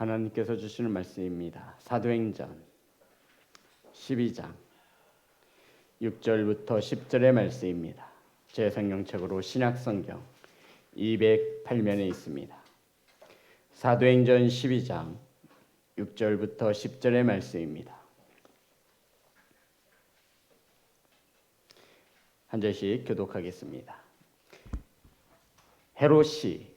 하나님께서 주시는 말씀입니다. 사도행전 12장 6절부터 10절의 말씀입니다. 제 성경책으로 신약성경 208면에 있습니다. 사도행전 12장 6절부터 10절의 말씀입니다. 한 절씩 교독하겠습니다. 헤롯이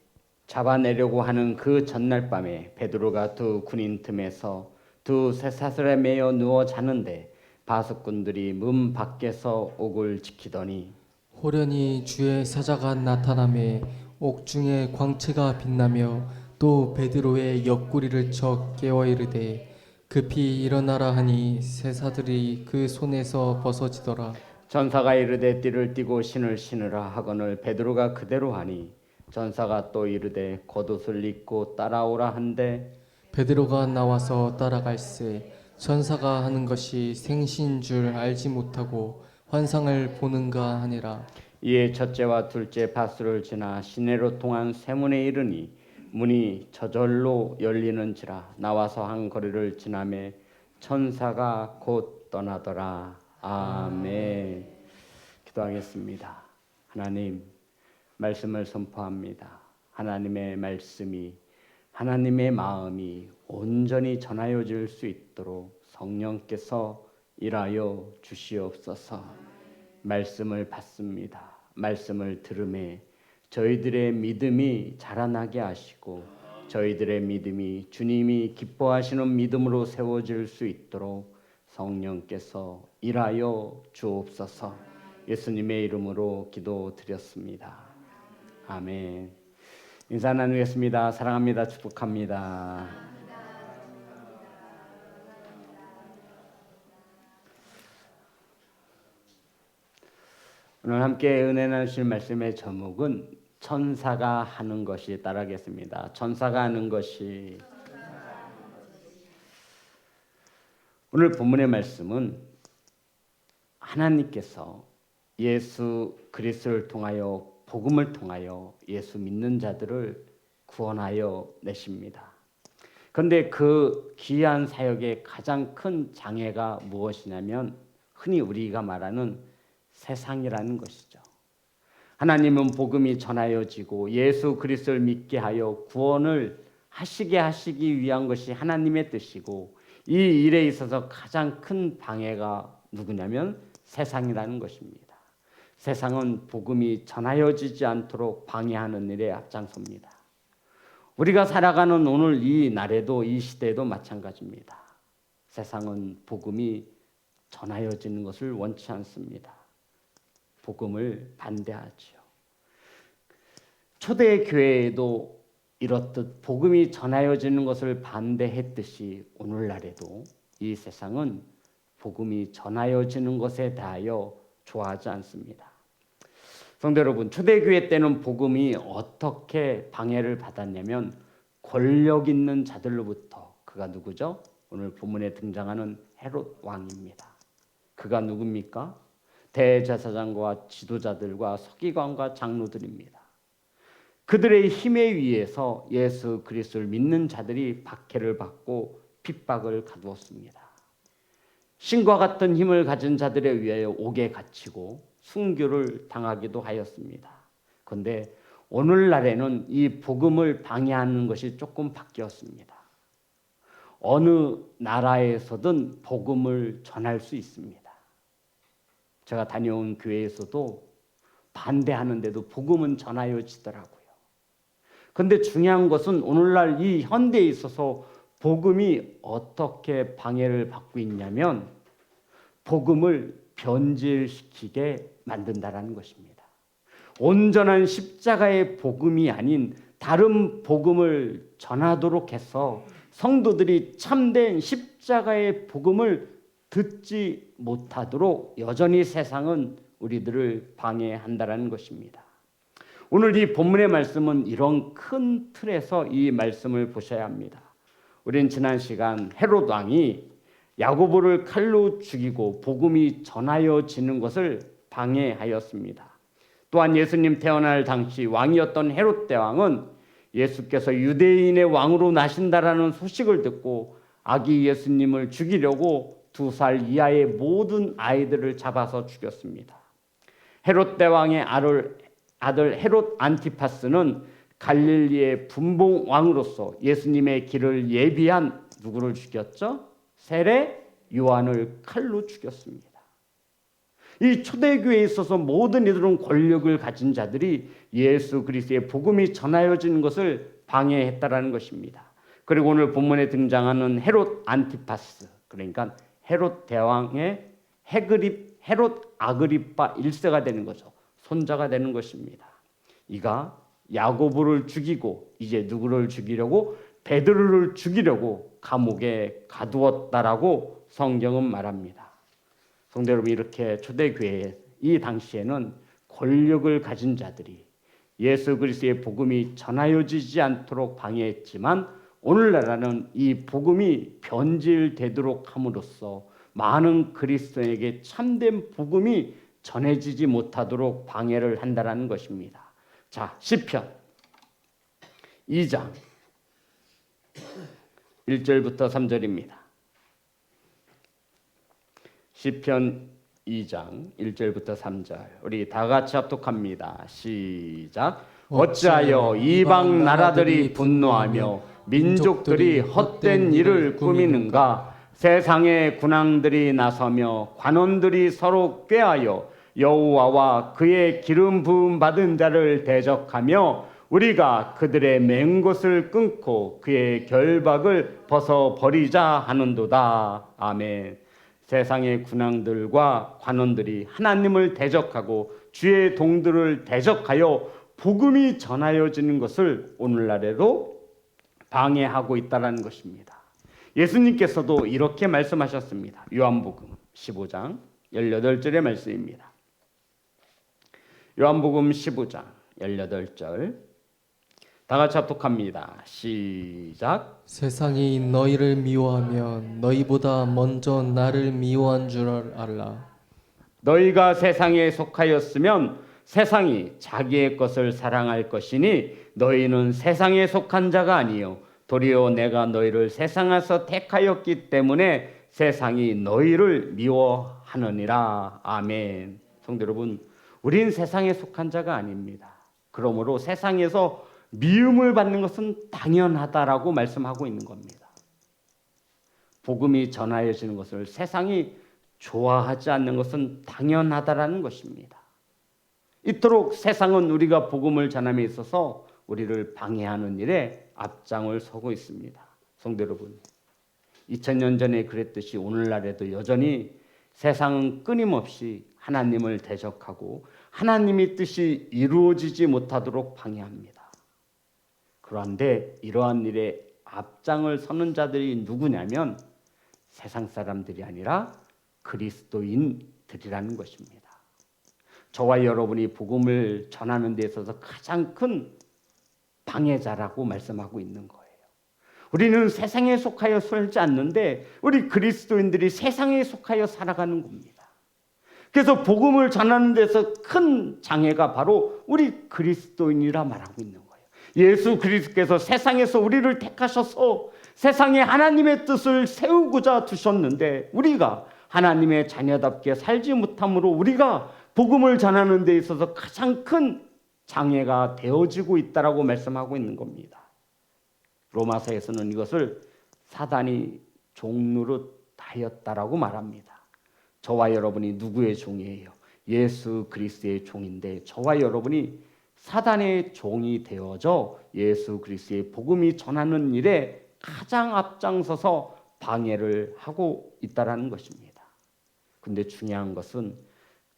잡아내려고 하는 그 전날 밤에 베드로가 두 군인 틈에서 두 쇠사슬에 매여 누워 자는데 바석꾼들이 문 밖에서 옥을 지키더니 호련히 주의 사자가 나타나매 옥중에 광채가 빛나며 또 베드로의 옆구리를 쳐 깨워 이르되 급히 일어나라 하니 쇠사슬이 그 손에서 벗어지더라. 전사가 이르되 띠를 띠고 신을 신으라 하거늘 베드로가 그대로 하니 전사가 또 이르되 겉옷을 입고 따라오라 한데 베드로가 나와서 따라갈새 전사가 하는 것이 생신 줄 알지 못하고 환상을 보는가 하니라. 이에 첫째와 둘째 바수를 지나 시내로 통한 세문에 이르니 문이 저절로 열리는지라 나와서 한 거리를 지나매 천사가 곧 떠나더라. 아멘. 기도하겠습니다. 하나님, 말씀을 선포합니다. 하나님의 말씀이 하나님의 마음이 온전히 전하여질 수 있도록 성령께서 일하여 주시옵소서. 말씀을 받습니다. 말씀을 들음에 저희들의 믿음이 자라나게 하시고 저희들의 믿음이 주님이 기뻐하시는 믿음으로 세워질 수 있도록 성령께서 일하여 주옵소서. 예수님의 이름으로 기도드렸습니다. 아멘. 인사 나누겠습니다. 사랑합니다. 축복합니다. 오늘 함께 은혜 나누실 말씀의 제목은 천사가 하는 것이 따라하겠습니다. 천사가 하는 것이. 오늘 본문의 말씀은 하나님께서 예수 그리스도를 통하여 복음을 통하여 예수 믿는 자들을 구원하여 내십니다. 그런데 그 귀한 사역의 가장 큰 장애가 무엇이냐면 흔히 우리가 말하는 세상이라는 것이죠. 하나님은 복음이 전하여지고 예수 그리스도를 믿게 하여 구원을 하시기 위한 것이 하나님의 뜻이고 이 일에 있어서 가장 큰 방해가 누구냐면 세상이라는 것입니다. 세상은 복음이 전하여지지 않도록 방해하는 일에 앞장섭니다. 우리가 살아가는 오늘 이 날에도 이 시대에도 마찬가지입니다. 세상은 복음이 전하여지는 것을 원치 않습니다. 복음을 반대하지요. 초대 교회에도 이렇듯 복음이 전하여지는 것을 반대했듯이 오늘날에도 이 세상은 복음이 전하여지는 것에 대하여 좋아하지 않습니다. 성도 여러분, 초대교회 때는 복음이 어떻게 방해를 받았냐면 권력 있는 자들로부터. 그가 누구죠? 오늘 본문에 등장하는 헤롯 왕입니다. 그가 누굽니까? 대제사장과 지도자들과 서기관과 장로들입니다. 그들의 힘에 의해서 예수 그리스도를 믿는 자들이 박해를 받고 핍박을 가두었습니다. 신과 같은 힘을 가진 자들에 의하여 옥에 갇히고 순교를 당하기도 하였습니다. 그런데 오늘날에는 이 복음을 방해하는 것이 조금 바뀌었습니다. 어느 나라에서든 복음을 전할 수 있습니다. 제가 다녀온 교회에서도 반대하는데도 복음은 전하여지더라고요. 그런데 중요한 것은 오늘날 이 현대에 있어서 복음이 어떻게 방해를 받고 있냐면 복음을 변질시키게 만든다라는 것입니다. 온전한 십자가의 복음이 아닌 다른 복음을 전하도록 해서 성도들이 참된 십자가의 복음을 듣지 못하도록 여전히 세상은 우리들을 방해한다라는 것입니다. 오늘 이 본문의 말씀은 이런 큰 틀에서 이 말씀을 보셔야 합니다. 우리는 지난 시간 헤롯 왕이 야고보를 칼로 죽이고 복음이 전하여지는 것을 방해하였습니다. 또한 예수님 태어날 당시 왕이었던 헤롯 대왕은 예수께서 유대인의 왕으로 나신다라는 소식을 듣고 아기 예수님을 죽이려고 2살 이하의 모든 아이들을 잡아서 죽였습니다. 헤롯 대왕의 아들 헤롯 안티파스는 갈릴리의 분봉 왕으로서 예수님의 길을 예비한 누구를 죽였죠? 세례 요한을 칼로 죽였습니다. 이 초대교회에 있어서 모든 이들은 권력을 가진 자들이 예수 그리스도의 복음이 전하여지는 것을 방해했다라는 것입니다. 그리고 오늘 본문에 등장하는 헤롯 안티파스, 그러니까 헤롯 대왕의 헤롯 아그리파 1세가 되는 거죠. 손자가 되는 것입니다. 이가 야고보를 죽이고 이제 누구를 죽이려고? 베드로를 죽이려고 감옥에 가두었다라고 성경은 말합니다. 성도 여러분, 이렇게 초대교회 이 당시에는 권력을 가진 자들이 예수 그리스도의 복음이 전하여지지 않도록 방해했지만 오늘날은 이 복음이 변질되도록 함으로써 많은 그리스도인에게 참된 복음이 전해지지 못하도록 방해를 한다는 것입니다. 자, 시편 2장 1절부터 3절입니다. 시편 2장 1절부터 3절 우리 다 같이 합독합니다. 시작. 어찌하여 이방 나라들이 분노하며 민족들이 헛된 일을 꾸미는가? 세상의 군왕들이 나서며 관원들이 서로 꾀하여 여호와와 그의 기름 부음 받은 자를 대적하며 우리가 그들의 맹것을 끊고 그의 결박을 벗어 버리자 하는도다. 아멘. 세상의 군왕들과 관원들이 하나님을 대적하고 주의 동들을 대적하여 복음이 전하여지는 것을 오늘날에도 방해하고 있다는 것입니다. 예수님께서도 이렇게 말씀하셨습니다. 요한복음 15장 18절의 말씀입니다. 요한복음 15장 18절 다 같이 합독합니다. 시작. 세상이 너희를 미워하면 너희보다 먼저 나를 미워한 줄 알라. 너희가 세상에 속하였으면 세상이 자기의 것을 사랑할 것이니 너희는 세상에 속한 자가 아니요 도리어 내가 너희를 세상에서 택하였기 때문에 세상이 너희를 미워하느니라. 아멘. 성도 여러분, 우린 세상에 속한 자가 아닙니다. 그러므로 세상에서 미움을 받는 것은 당연하다라고 말씀하고 있는 겁니다. 복음이 전하여지는 것을 세상이 좋아하지 않는 것은 당연하다라는 것입니다. 이토록 세상은 우리가 복음을 전함에 있어서 우리를 방해하는 일에 앞장을 서고 있습니다. 성도 여러분, 2000년 전에 그랬듯이 오늘날에도 여전히 세상은 끊임없이 하나님을 대적하고 하나님의 뜻이 이루어지지 못하도록 방해합니다. 그런데 이러한 일에 앞장을 서는 자들이 누구냐면 세상 사람들이 아니라 그리스도인들이라는 것입니다. 저와 여러분이 복음을 전하는 데 있어서 가장 큰 방해자라고 말씀하고 있는 거예요. 우리는 세상에 속하여 살지 않는데 우리 그리스도인들이 세상에 속하여 살아가는 겁니다. 그래서 복음을 전하는 데서 큰 장애가 바로 우리 그리스도인이라 말하고 있는 거예요. 예수 그리스도께서 세상에서 우리를 택하셔서 세상에 하나님의 뜻을 세우고자 두셨는데 우리가 하나님의 자녀답게 살지 못함으로 우리가 복음을 전하는 데 있어서 가장 큰 장애가 되어지고 있다라고 말씀하고 있는 겁니다. 로마서에서는 이것을 사단이 종노릇하였다라고 말합니다. 저와 여러분이 누구의 종이에요? 예수 그리스도의 종인데 저와 여러분이 사단의 종이 되어져 예수 그리스도의 복음이 전하는 일에 가장 앞장서서 방해를 하고 있다라는 것입니다. 근데 중요한 것은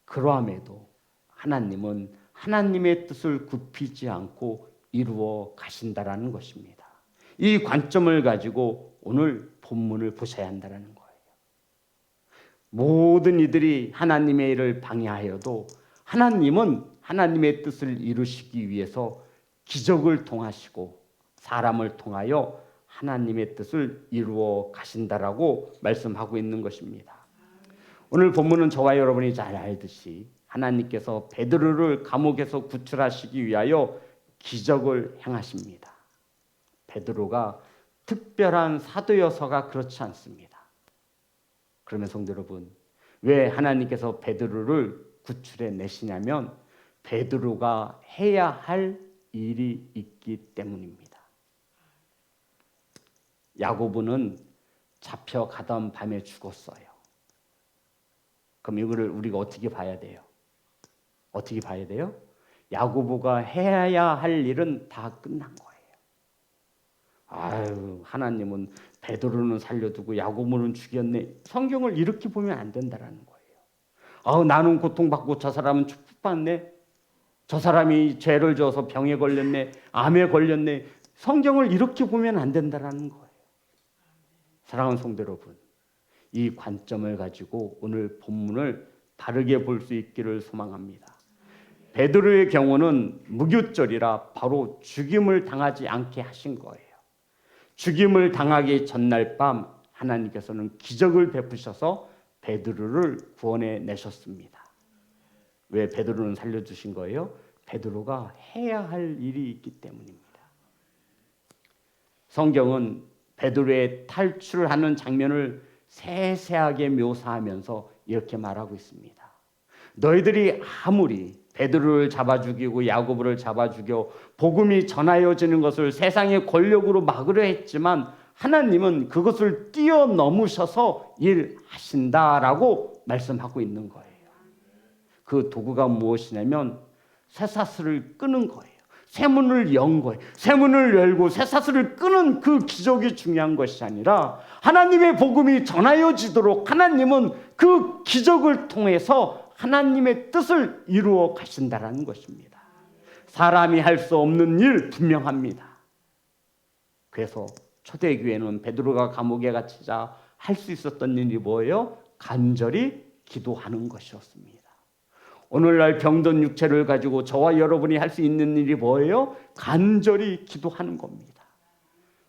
그러함에도 하나님은 하나님의 뜻을 굽히지 않고 이루어 가신다라는 것입니다. 이 관점을 가지고 오늘 본문을 보셔야 한다는 거예요. 모든 이들이 하나님의 일을 방해하여도 하나님은 하나님의 뜻을 이루시기 위해서 기적을 통하시고 사람을 통하여 하나님의 뜻을 이루어 가신다라고 말씀하고 있는 것입니다. 오늘 본문은 저와 여러분이 잘 알듯이 하나님께서 베드로를 감옥에서 구출하시기 위하여 기적을 행하십니다. 베드로가 특별한 사도여서가 그렇지 않습니다. 그러면 성도 여러분, 왜 하나님께서 베드로를 구출해 내시냐면 베드로가 해야 할 일이 있기 때문입니다. 야고보는 잡혀가던 밤에 죽었어요. 그럼 이거를 우리가 어떻게 봐야 돼요? 어떻게 봐야 돼요? 야고보가 해야 할 일은 다 끝난 거예요. 아유, 하나님은 베드로는 살려두고 야고보는 죽였네. 성경을 이렇게 보면 안 된다라는 거예요. 아우, 나는 고통받고 저 사람은 축복받네. 저 사람이 죄를 져서 병에 걸렸네. 암에 걸렸네. 성경을 이렇게 보면 안 된다라는 거예요. 사랑하는 성도 여러분, 이 관점을 가지고 오늘 본문을 바르게 볼 수 있기를 소망합니다. 베드로의 경우는 무교절이라 바로 죽임을 당하지 않게 하신 거예요. 죽임을 당하기 전날 밤 하나님께서는 기적을 베푸셔서 베드로를 구원해 내셨습니다. 왜 베드로는 살려주신 거예요? 베드로가 해야 할 일이 있기 때문입니다. 성경은 베드로의 탈출하는 장면을 세세하게 묘사하면서 이렇게 말하고 있습니다. 너희들이 아무리 베드로를 잡아 죽이고 야고보를 잡아 죽여 복음이 전하여지는 것을 세상의 권력으로 막으려 했지만 하나님은 그것을 뛰어넘으셔서 일하신다라고 말씀하고 있는 거예요. 그 도구가 무엇이냐면 쇠사슬을 끄는 거예요. 쇠문을 연 거예요. 쇠문을 열고 쇠사슬을 끄는 그 기적이 중요한 것이 아니라 하나님의 복음이 전하여지도록 하나님은 그 기적을 통해서 하나님의 뜻을 이루어 가신다라는 것입니다. 사람이 할 수 없는 일 분명합니다. 그래서 초대교회는 베드로가 감옥에 갇히자 할 수 있었던 일이 뭐예요? 간절히 기도하는 것이었습니다. 오늘날 병든 육체를 가지고 저와 여러분이 할 수 있는 일이 뭐예요? 간절히 기도하는 겁니다.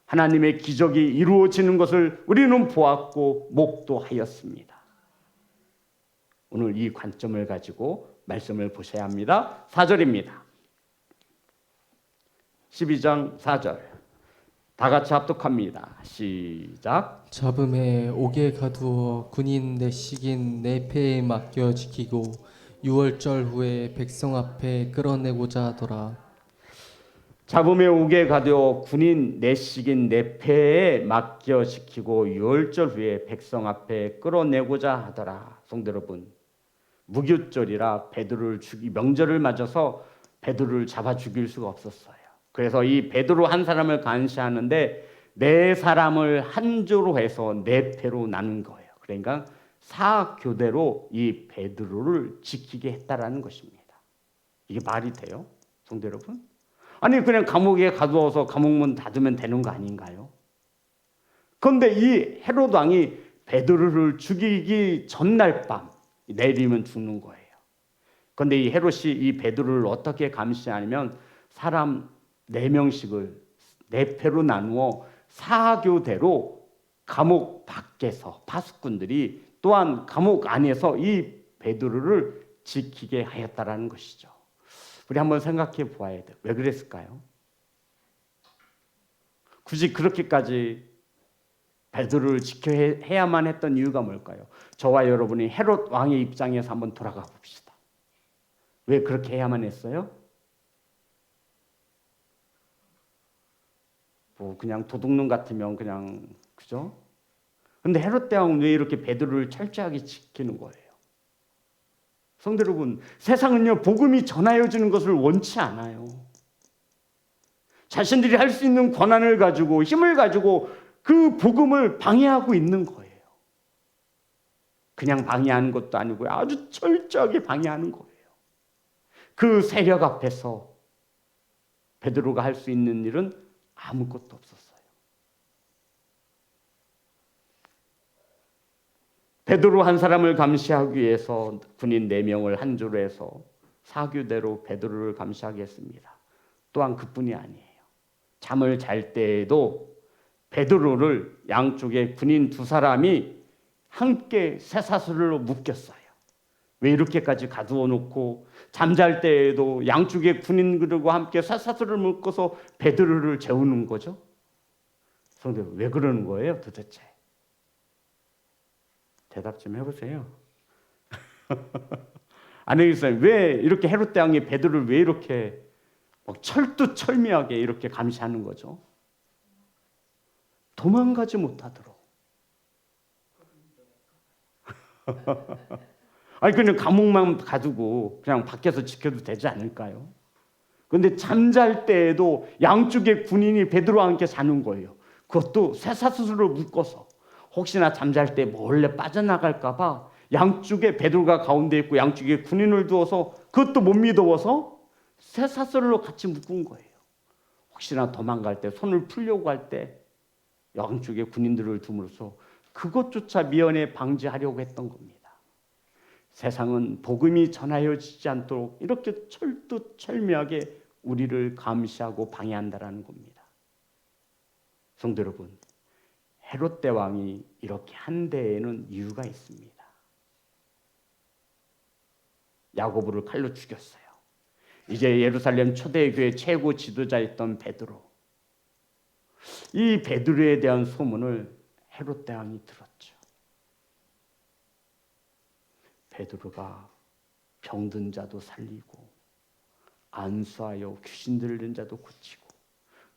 하나님의 기적이 이루어지는 것을 우리는 보았고 목도하였습니다. 오늘 이 관점을 가지고 말씀을 보셔야 합니다. 4절입니다. 12장 4절. 다 같이 합독합니다. 시작. 잡음에 옥에 가두어 군인 내식인 내 패에 맡겨 지키고 6월절 후에 백성 앞에 끌어내고자 하더라. 잡음에 옥에 가두어 군인 내식인 내 패에 맡겨 지키고 6월절 후에 백성 앞에 끌어내고자 하더라. 성도 여러분, 무교절이라 베드로를 명절을 맞아서 베드로를 잡아 죽일 수가 없었어요. 그래서 이 베드로 한 사람을 감시하는데 네 사람을 한 조로 해서 네 패로 나눈 거예요. 그러니까 사교대로 이 베드로를 지키게 했다라는 것입니다. 이게 말이 돼요, 성도 여러분? 아니 그냥 감옥에 가두어서 감옥문 닫으면 되는 거 아닌가요? 그런데 이 헤롯 왕이 베드로를 죽이기 전날 밤 내리면 죽는 거예요. 그런데 이 헤롯이 이 베드로를 어떻게 감시하냐면 사람 4명씩을 4패로 나누어 사교대로 감옥 밖에서 파수꾼들이 또한 감옥 안에서 이 베드로를 지키게 하였다라는 것이죠. 우리 한번 생각해 보아야 돼요. 왜 그랬을까요? 굳이 그렇게까지 베드로를 지켜야만 했던 이유가 뭘까요? 저와 여러분이 헤롯 왕의 입장에서 한번 돌아가 봅시다. 왜 그렇게 해야만 했어요? 뭐 그냥 도둑놈 같으면 그냥 그죠? 근데 헤롯 대왕은 왜 이렇게 베드로를 철저하게 지키는 거예요? 성도 여러분, 세상은요 복음이 전하여지는 것을 원치 않아요. 자신들이 할 수 있는 권한을 가지고 힘을 가지고 그 복음을 방해하고 있는 거예요. 그냥 방해하는 것도 아니고요, 아주 철저하게 방해하는 거예요. 그 세력 앞에서 베드로가 할 수 있는 일은 아무것도 없었어요. 베드로 한 사람을 감시하기 위해서 군인 4명을 한 조로 해서 사교대로 베드로를 감시하게 했습니다. 또한 그뿐이 아니에요. 잠을 잘 때에도 베드로를 양쪽에 군인 2사람이 함께 쇠사슬로 묶였어요. 왜 이렇게까지 가두어 놓고 잠잘 때에도 양쪽에 군인들과 함께 쇠사슬을 묶어서 베드로를 재우는 거죠? 성도 여러분, 왜 그러는 거예요 도대체? 대답 좀 해보세요. 아내기사님, 왜 이렇게 헤롯 대왕이 베드로를 왜 이렇게 철두철미하게 이렇게 감시하는 거죠? 도망가지 못하도록. 아니 그냥 감옥만 가두고 그냥 밖에서 지켜도 되지 않을까요? 그런데 잠잘 때에도 양쪽의 군인이 베드로와 함께 자는 거예요. 그것도 쇠사슬로 묶어서 혹시나 잠잘 때 몰래 빠져나갈까 봐 양쪽에 베드로가 가운데 있고 양쪽에 군인을 두어서 그것도 못 믿어서 쇠사슬로 같이 묶은 거예요. 혹시나 도망갈 때 손을 풀려고 할 때 양쪽에 군인들을 둠으로써 그것조차 미연에 방지하려고 했던 겁니다. 세상은 복음이 전하여지지 않도록 이렇게 철두철미하게 우리를 감시하고 방해한다라는 겁니다. 성도 여러분, 헤롯 대왕이 이렇게 한 데에는 이유가 있습니다. 야고보를 칼로 죽였어요. 이제 예루살렘 초대교회 최고 지도자였던 베드로. 이 베드로에 대한 소문을 헤롯 대왕이 들었죠. 베드로가 병든 자도 살리고 안수하여 귀신 들린 자도 고치고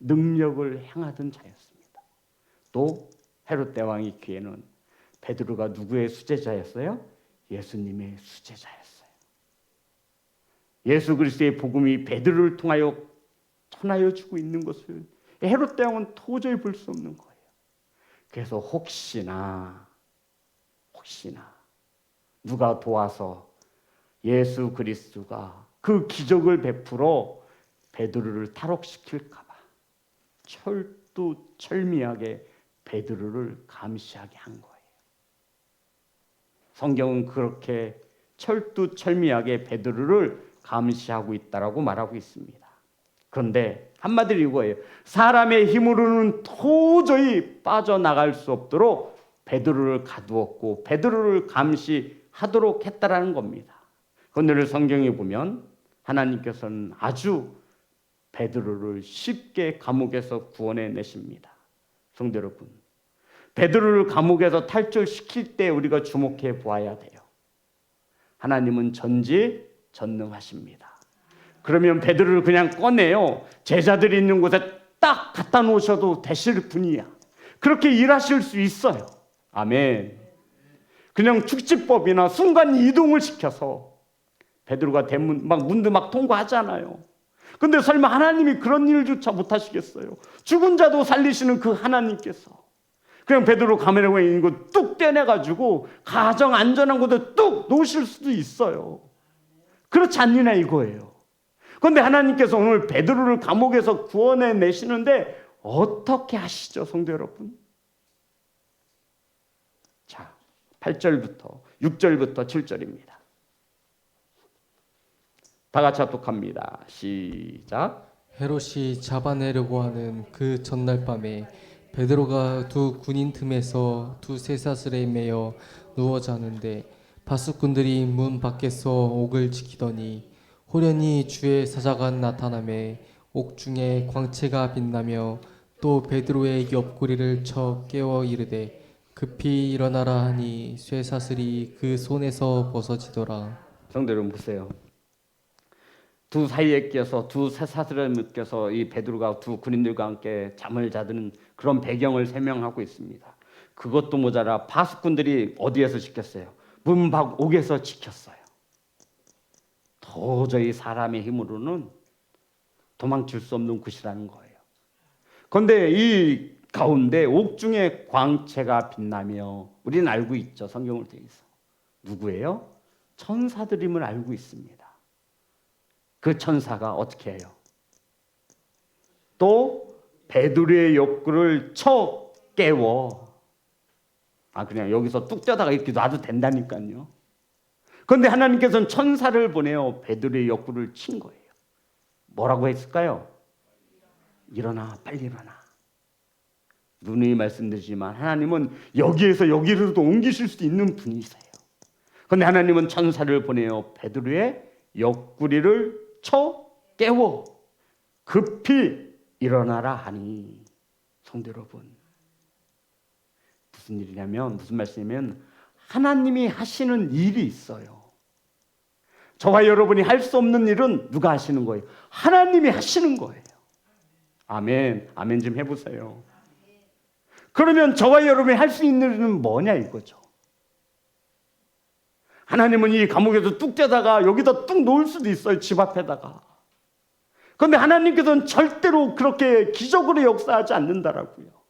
능력을 행하던 자였습니다. 또 헤롯 대왕의 귀에는 베드로가 누구의 수제자였어요? 예수님의 수제자였어요. 예수 그리스도의 복음이 베드로를 통하여 전하여지고 있는 것을 헤롯 대왕은 도저히 볼 수 없는 거예요. 그래서 혹시나 누가 도와서 예수 그리스도가 그 기적을 베풀어 베드로를 탈옥시킬까 봐 철두철미하게 베드로를 감시하게 한 거예요. 성경은 그렇게 철두철미하게 베드로를 감시하고 있다라고 말하고 있습니다. 그런데 한마디로 이거예요. 사람의 힘으로는 도저히 빠져나갈 수 없도록 베드로를 가두었고 베드로를 감시하도록 했다라는 겁니다. 오늘 성경에 보면 하나님께서는 아주 베드로를 쉽게 감옥에서 구원해 내십니다. 성도 여러분, 베드로를 감옥에서 탈출시킬 때 우리가 주목해 보아야 돼요. 하나님은 전지전능하십니다. 그러면 베드로를 그냥 꺼내요. 제자들이 있는 곳에 딱 갖다 놓으셔도 되실 분이야. 그렇게 일하실 수 있어요. 아멘. 그냥 축지법이나 순간 이동을 시켜서 베드로가 대문 문도 통과하잖아요. 근데 설마 하나님이 그런 일조차 못하시겠어요? 죽은 자도 살리시는 그 하나님께서 그냥 베드로 가면에 있는 거 뚝 떼내가지고 가정 안전한 곳에 뚝 놓으실 수도 있어요. 그렇지 않느냐 이거예요. 그런데 하나님께서 오늘 베드로를 감옥에서 구원해 내시는데 어떻게 하시죠, 성도 여러분? 자, 8절부터 6절부터 7절입니다. 다 같이 합독합니다. 시작. 헤롯이 잡아내려고 하는 그 전날 밤에 베드로가 두 군인 틈에서 두 쇠사슬에 매여 누워 자는데 바수꾼들이 문 밖에서 옥을 지키더니 호련히 주의 사자가 나타나매 옥중에 광채가 빛나며 또 베드로의 옆구리를 쳐 깨워 이르되 급히 일어나라 하니 쇠사슬이 그 손에서 벗어지더라. 성도 여러분 보세요. 두 사이에 껴서 두 쇠사슬에 묶여서 이 베드로가 두 군인들과 함께 잠을 자드는 그런 배경을 설명하고 있습니다. 그것도 모자라 바수꾼들이 어디에서 지켰어요? 문 밖 옥에서 지켰어요. 도저히 사람의 힘으로는 도망칠 수 없는 곳이라는 거예요. 그런데 이 가운데 옥중에 광채가 빛나며 우리는 알고 있죠. 성경을 통해서. 누구예요? 천사들임을 알고 있습니다. 그 천사가 어떻게 해요? 또 베드로의 옆구리를 쳐 깨워. 그냥 여기서 뚝 떼다가 이렇게 놔도 된다니까요. 그런데 하나님께서는 천사를 보내어 베드로의 옆구리를 친 거예요. 뭐라고 했을까요? 일어나, 빨리 일어나. 누누이 말씀드리지만 하나님은 여기에서 여기로도 옮기실 수 있는 분이세요. 그런데 하나님은 천사를 보내어 베드로의 옆구리를 쳐 깨워 급히 일어나라 하니, 성도 여러분, 무슨 일이냐면, 무슨 말씀이냐면 하나님이 하시는 일이 있어요. 저와 여러분이 할 수 없는 일은 누가 하시는 거예요? 하나님이 하시는 거예요. 아멘. 아멘 좀 해보세요. 그러면 저와 여러분이 할 수 있는 일은 뭐냐 이거죠. 하나님은 이 감옥에서 뚝 떼다가 여기다 뚝 놓을 수도 있어요. 집 앞에다가. 그런데 하나님께서는 절대로 그렇게 기적으로 역사하지 않는다라고요.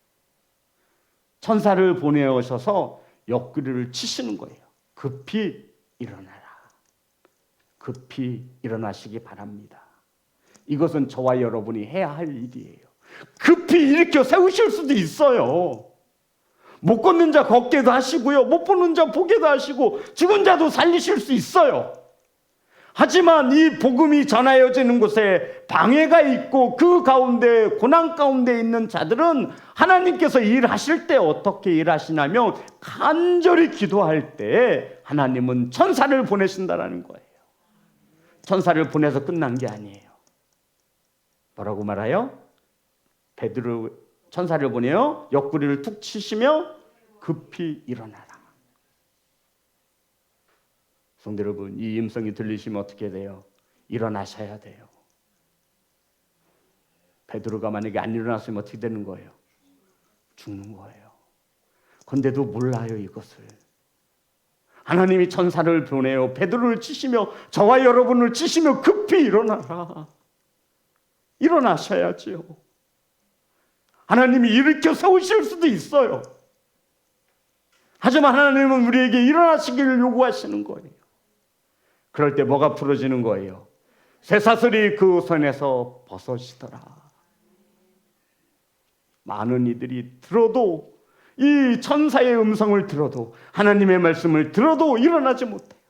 천사를 보내오셔서 옆구리를 치시는 거예요. 급히 일어나라. 급히 일어나시기 바랍니다. 이것은 저와 여러분이 해야 할 일이에요. 급히 일으켜 세우실 수도 있어요. 못 걷는 자 걷게도 하시고요, 못 보는 자 보게도 하시고, 죽은 자도 살리실 수 있어요. 하지만 이 복음이 전하여지는 곳에 방해가 있고 그 가운데 고난 가운데 있는 자들은 하나님께서 일하실 때 어떻게 일하시냐면 간절히 기도할 때 하나님은 천사를 보내신다라는 거예요. 천사를 보내서 끝난 게 아니에요. 뭐라고 말해요? 베드로 천사를 보내요. 옆구리를 툭 치시며 급히 일어나라. 성도 여러분, 이 음성이 들리시면 어떻게 돼요? 일어나셔야 돼요. 베드로가 만약에 안 일어났으면 어떻게 되는 거예요? 죽는 거예요. 그런데도 몰라요, 이것을. 하나님이 천사를 보내요. 베드로를 치시며 저와 여러분을 치시며 급히 일어나라. 일어나셔야지요. 하나님이 일으켜 세우실 수도 있어요. 하지만 하나님은 우리에게 일어나시기를 요구하시는 거예요. 그럴 때 뭐가 풀어지는 거예요? 쇠사슬이 그 손에서 벗어지더라. 많은 이들이 들어도, 이 천사의 음성을 들어도, 하나님의 말씀을 들어도 일어나지 못해요.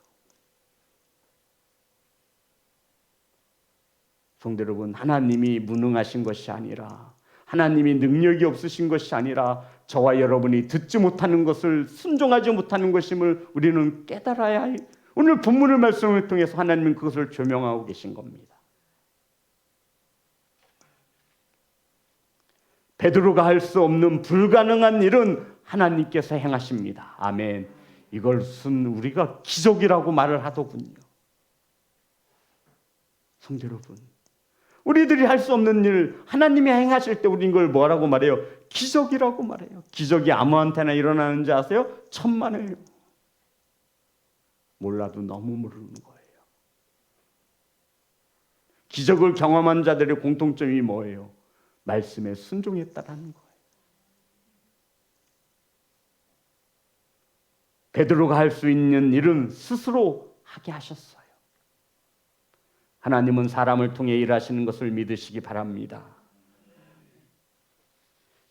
성도 여러분, 하나님이 무능하신 것이 아니라, 하나님이 능력이 없으신 것이 아니라 저와 여러분이 듣지 못하는 것을, 순종하지 못하는 것임을 우리는 깨달아야 해요. 오늘 본문의 말씀을 통해서 하나님은 그것을 조명하고 계신 겁니다. 베드로가 할 수 없는 불가능한 일은 하나님께서 행하십니다. 아멘. 이것은 우리가 기적이라고 말을 하더군요. 성도 여러분, 우리들이 할 수 없는 일 하나님이 행하실 때 우리는 이걸 뭐라고 말해요? 기적이라고 말해요. 기적이 아무한테나 일어나는지 아세요? 천만에요. 몰라도 너무 모르는 거예요. 기적을 경험한 자들의 공통점이 뭐예요? 말씀에 순종했다라는 거예요. 베드로가 할 수 있는 일은 스스로 하게 하셨어요. 하나님은 사람을 통해 일하시는 것을 믿으시기 바랍니다.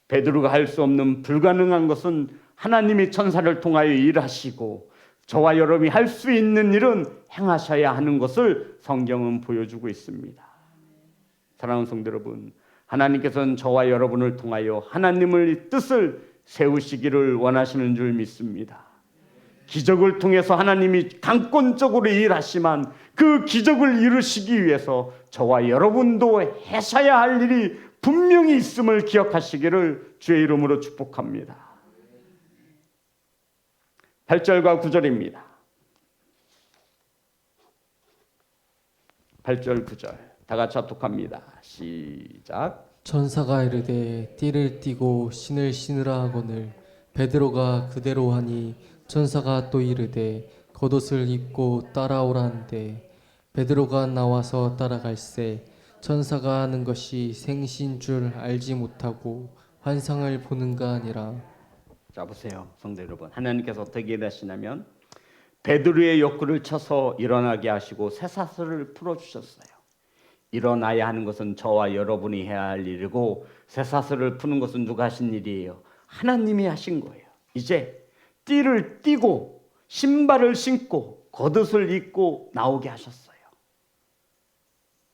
베드로가 할 수 없는 불가능한 것은 하나님이 천사를 통하여 일하시고, 저와 여러분이 할 수 있는 일은 행하셔야 하는 것을 성경은 보여주고 있습니다. 사랑하는 성도 여러분, 하나님께서는 저와 여러분을 통하여 하나님의 뜻을 세우시기를 원하시는 줄 믿습니다. 기적을 통해서 하나님이 강권적으로 일하시만 그 기적을 이루시기 위해서 저와 여러분도 하셔야 할 일이 분명히 있음을 기억하시기를 주의 이름으로 축복합니다. 8절과 9절입니다. 8절 9절 다 같이 합독합니다. 시작. 천사가 이르되 띠를 띠고 신을 신으라 하거늘 베드로가 그대로 하니 천사가 또 이르되 겉옷을 입고 따라오라 한데 베드로가 나와서 따라갈새 천사가 하는 것이 생신 줄 알지 못하고 환상을 보는가 아니라. 자 보세요, 성도 여러분, 하나님께서 어떻게 일하시냐면 베드로의 욕구를 쳐서 일어나게 하시고 쇠사슬을 풀어주셨어요. 일어나야 하는 것은 저와 여러분이 해야 할 일이고, 쇠사슬을 푸는 것은 누가 하신 일이에요? 하나님이 하신 거예요. 이제 띠를 띠고 신발을 신고 겉옷을 입고 나오게 하셨어요.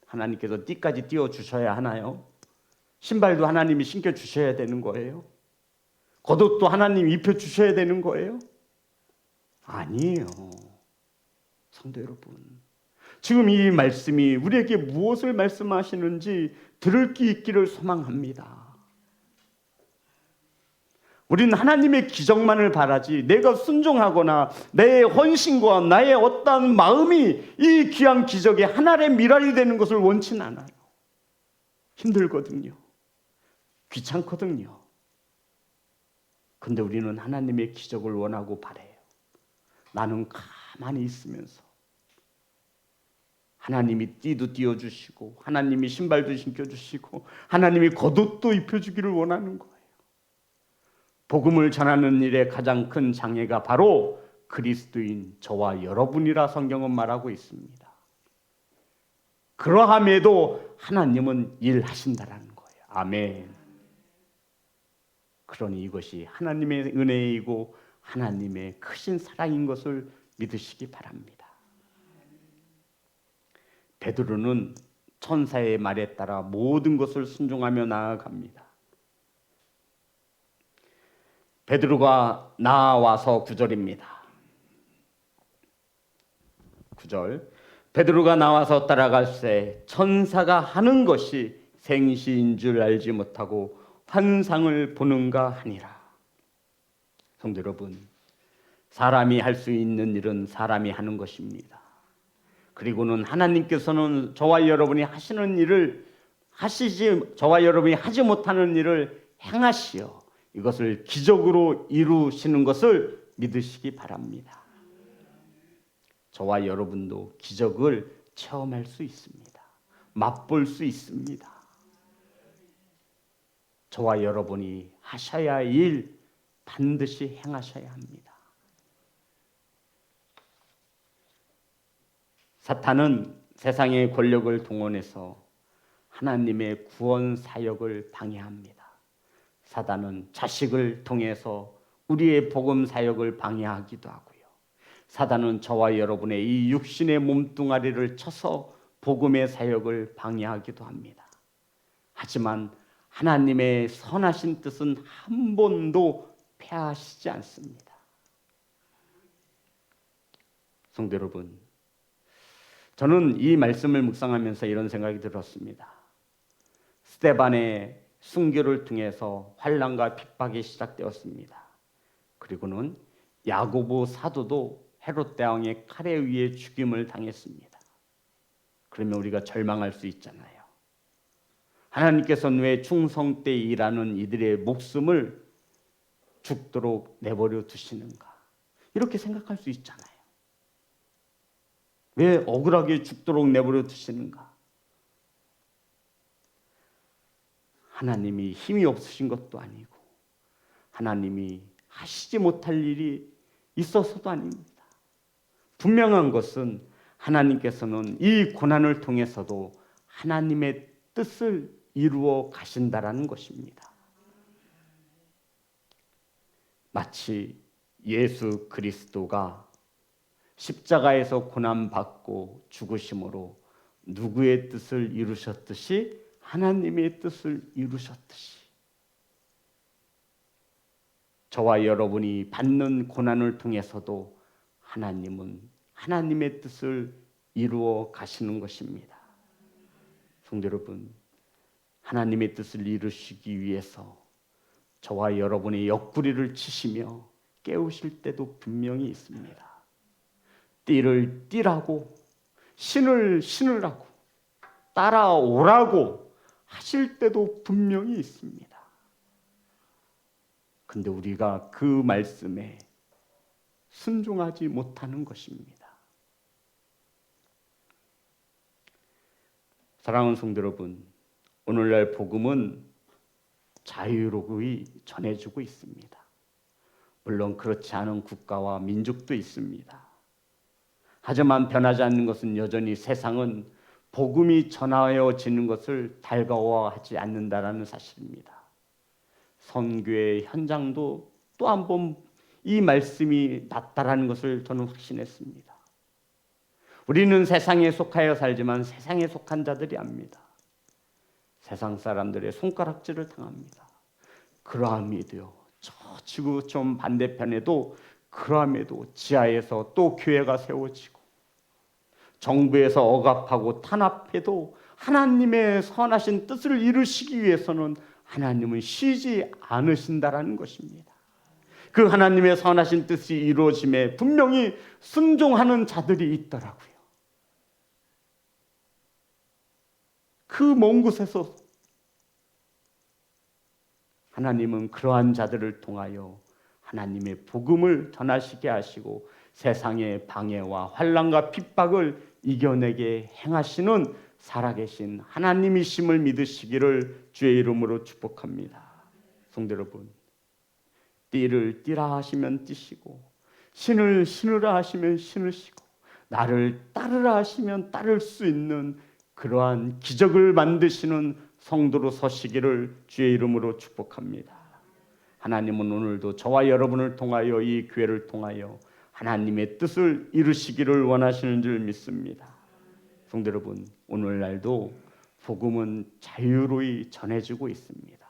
하나님께서 띠까지 띄워주셔야 하나요? 신발도 하나님이 신겨주셔야 되는 거예요? 겉옷도 하나님이 입혀주셔야 되는 거예요? 아니에요. 성도 여러분, 지금 이 말씀이 우리에게 무엇을 말씀하시는지 들을 귀 있기를 소망합니다. 우리는 하나님의 기적만을 바라지 내가 순종하거나 내 헌신과 나의 어떠한 마음이 이 귀한 기적의 하나의 미랄이 되는 것을 원치는 않아요. 힘들거든요. 귀찮거든요. 근데 우리는 하나님의 기적을 원하고 바라요. 나는 가만히 있으면서 하나님이 띠도 띄워주시고 하나님이 신발도 신겨주시고 하나님이 겉옷도 입혀주기를 원하는 거예요. 복음을 전하는 일에 가장 큰 장애가 바로 그리스도인 저와 여러분이라 성경은 말하고 있습니다. 그러함에도 하나님은 일하신다라는 거예요. 아멘. 그러니 이것이 하나님의 은혜이고 하나님의 크신 사랑인 것을 믿으시기 바랍니다. 베드로는 천사의 말에 따라 모든 것을 순종하며 나아갑니다. 베드로가 나와서 9절입니다. 9절 베드로가 나와서 따라갈새 천사가 하는 것이 생시인 줄 알지 못하고 환상을 보는가 하니라. 성도 여러분, 사람이 할 수 있는 일은 사람이 하는 것입니다. 그리고는 하나님께서는 저와 여러분이 하시는 일을 저와 여러분이 하지 못하는 일을 행하시어 이것을 기적으로 이루시는 것을 믿으시기 바랍니다. 저와 여러분도 기적을 체험할 수 있습니다. 맛볼 수 있습니다. 저와 여러분이 하셔야 할 일 반드시 행하셔야 합니다. 사탄은 세상의 권력을 동원해서 하나님의 구원 사역을 방해합니다. 사단은 자식을 통해서 우리의 복음 사역을 방해하기도 하고요. 사단은 저와 여러분의 이 육신의 몸뚱아리를 쳐서 복음의 사역을 방해하기도 합니다. 하지만 하나님의 선하신 뜻은 한 번도 폐하시지 않습니다. 성도 여러분, 저는 이 말씀을 묵상하면서 이런 생각이 들었습니다. 스데반의 순교를 통해서 환난과 핍박이 시작되었습니다. 그리고는 야고보 사도도 헤롯 대왕의 칼에 의해 죽임을 당했습니다. 그러면 우리가 절망할 수 있잖아요. 하나님께서는 왜 충성 때 일하는 이들의 목숨을 죽도록 내버려 두시는가? 이렇게 생각할 수 있잖아요. 왜 억울하게 죽도록 내버려 두시는가? 하나님이 힘이 없으신 것도 아니고 하나님이 하시지 못할 일이 있어서도 아닙니다. 분명한 것은 하나님께서는 이 고난을 통해서도 하나님의 뜻을 이루어 가신다라는 것입니다. 마치 예수 그리스도가 십자가에서 고난받고 죽으심으로 누구의 뜻을 이루셨듯이 하나님의 뜻을 이루셨듯이 저와 여러분이 받는 고난을 통해서도 하나님은 하나님의 뜻을 이루어 가시는 것입니다. 성도 여러분, 하나님의 뜻을 이루시기 위해서 저와 여러분의 옆구리를 치시며 깨우실 때도 분명히 있습니다. 띠를 띠라고, 신을 신으라고, 따라오라고 하실 때도 분명히 있습니다. 근데 우리가 그 말씀에 순종하지 못하는 것입니다. 사랑하는 성도 여러분, 오늘날 복음은 자유롭게 전해주고 있습니다. 물론 그렇지 않은 국가와 민족도 있습니다. 하지만 변하지 않는 것은 여전히 세상은 복음이 전하여지는 것을 달가워하지 않는다라는 사실입니다. 선교의 현장도 또 한 번 이 말씀이 맞다라는 것을 저는 확신했습니다. 우리는 세상에 속하여 살지만 세상에 속한 자들이 압니다. 세상 사람들의 손가락질을 당합니다. 그러함에도요, 저 지구 좀 반대편에도 그러함에도 지하에서 또 교회가 세워지고 정부에서 억압하고 탄압해도 하나님의 선하신 뜻을 이루시기 위해서는 하나님은 쉬지 않으신다라는 것입니다. 그 하나님의 선하신 뜻이 이루어짐에 분명히 순종하는 자들이 있더라고요. 그 먼 곳에서 하나님은 그러한 자들을 통하여 하나님의 복음을 전하시게 하시고 세상의 방해와 환난과 핍박을 이겨내게 행하시는 살아계신 하나님이심을 믿으시기를 주의 이름으로 축복합니다. 성도 여러분, 띠를 띠라 하시면 띠시고 신을 신으라 하시면 신으시고 나를 따르라 하시면 따를 수 있는 그러한 기적을 만드시는 성도로 서시기를 주의 이름으로 축복합니다. 하나님은 오늘도 저와 여러분을 통하여 이 교회를 통하여 하나님의 뜻을 이루시기를 원하시는 줄 믿습니다. 성도 여러분, 오늘날도 복음은 자유로이 전해지고 있습니다.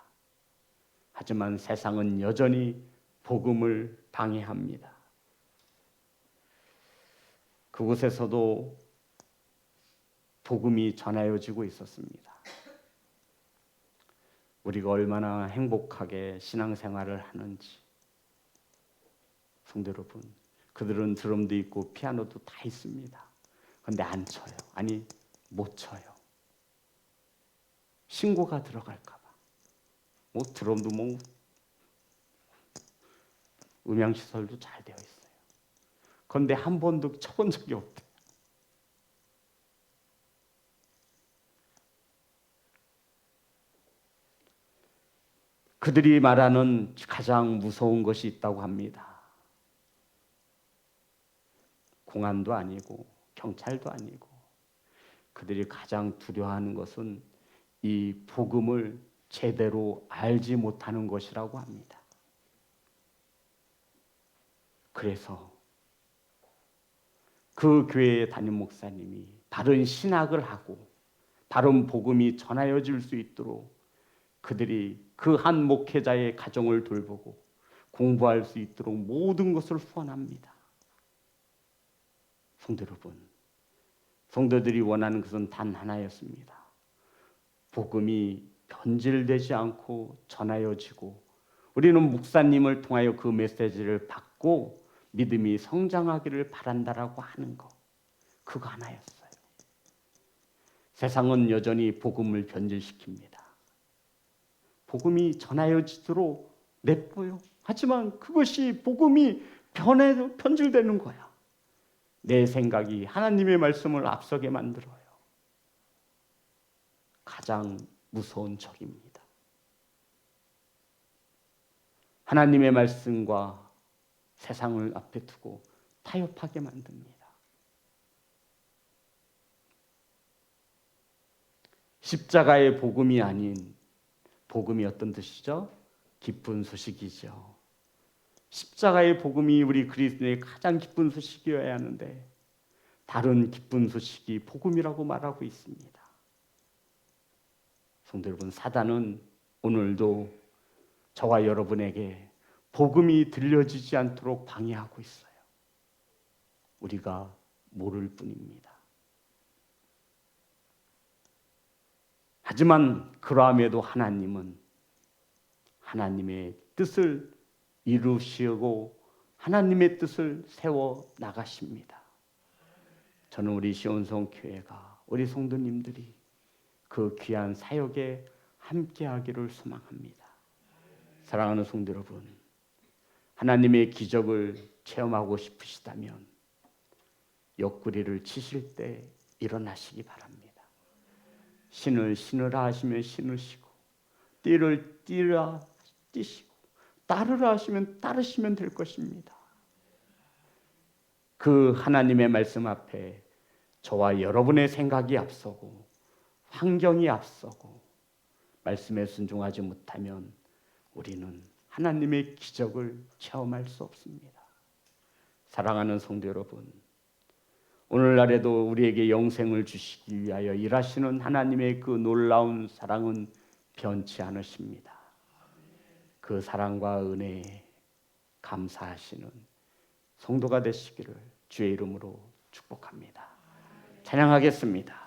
하지만 세상은 여전히 복음을 방해합니다. 그곳에서도 복음이 전하여지고 있었습니다. 우리가 얼마나 행복하게 신앙생활을 하는지. 성도 여러분, 그들은 드럼도 있고 피아노도 다 있습니다. 그런데 안 쳐요. 아니, 못 쳐요. 신고가 들어갈까 봐. 뭐 드럼도 뭐 음향시설도 잘 되어 있어요. 그런데 한 번도 쳐본 적이 없대요. 그들이 말하는 가장 무서운 것이 있다고 합니다. 공안도 아니고 경찰도 아니고 그들이 가장 두려워하는 것은 이 복음을 제대로 알지 못하는 것이라고 합니다. 그래서 그 교회의 담임 목사님이 바른 신학을 하고 바른 복음이 전하여질 수 있도록 그들이 그 한 목회자의 가정을 돌보고 공부할 수 있도록 모든 것을 후원합니다. 성도 여러분, 성도들이 원하는 것은 단 하나였습니다. 복음이 변질되지 않고 전하여지고 우리는 목사님을 통하여 그 메시지를 받고 믿음이 성장하기를 바란다라고 하는 것, 그거 하나였어요. 세상은 여전히 복음을 변질시킵니다. 복음이 전하여지도록 냅둬요. 하지만 그것이 복음이 변질되는 거야. 내 생각이 하나님의 말씀을 앞서게 만들어요. 가장 무서운 적입니다. 하나님의 말씀과 세상을 앞에 두고 타협하게 만듭니다. 십자가의 복음이 아닌 복음이 어떤 뜻이죠? 기쁜 소식이죠. 십자가의 복음이 우리 그리스도인의 가장 기쁜 소식이어야 하는데 다른 기쁜 소식이 복음이라고 말하고 있습니다. 성도 여러분, 사단은 오늘도 저와 여러분에게 복음이 들려지지 않도록 방해하고 있어요. 우리가 모를 뿐입니다. 하지만 그러함에도 하나님은 하나님의 뜻을 이루시고 하나님의 뜻을 세워 나가십니다. 저는 우리 시온성 교회가 우리 성도님들이 그 귀한 사역에 함께하기를 소망합니다. 사랑하는 성도 여러분, 하나님의 기적을 체험하고 싶으시다면 옆구리를 치실 때 일어나시기 바랍니다. 신을 신으라 하시면 신으시고 띠를 띠라 띠시고 따르라 하시면 따르시면 될 것입니다. 그 하나님의 말씀 앞에 저와 여러분의 생각이 앞서고 환경이 앞서고 말씀에 순종하지 못하면 우리는 하나님의 기적을 체험할 수 없습니다. 사랑하는 성도 여러분, 오늘날에도 우리에게 영생을 주시기 위하여 일하시는 하나님의 그 놀라운 사랑은 변치 않으십니다. 그 사랑과 은혜에 감사하시는 성도가 되시기를 주의 이름으로 축복합니다. 찬양하겠습니다.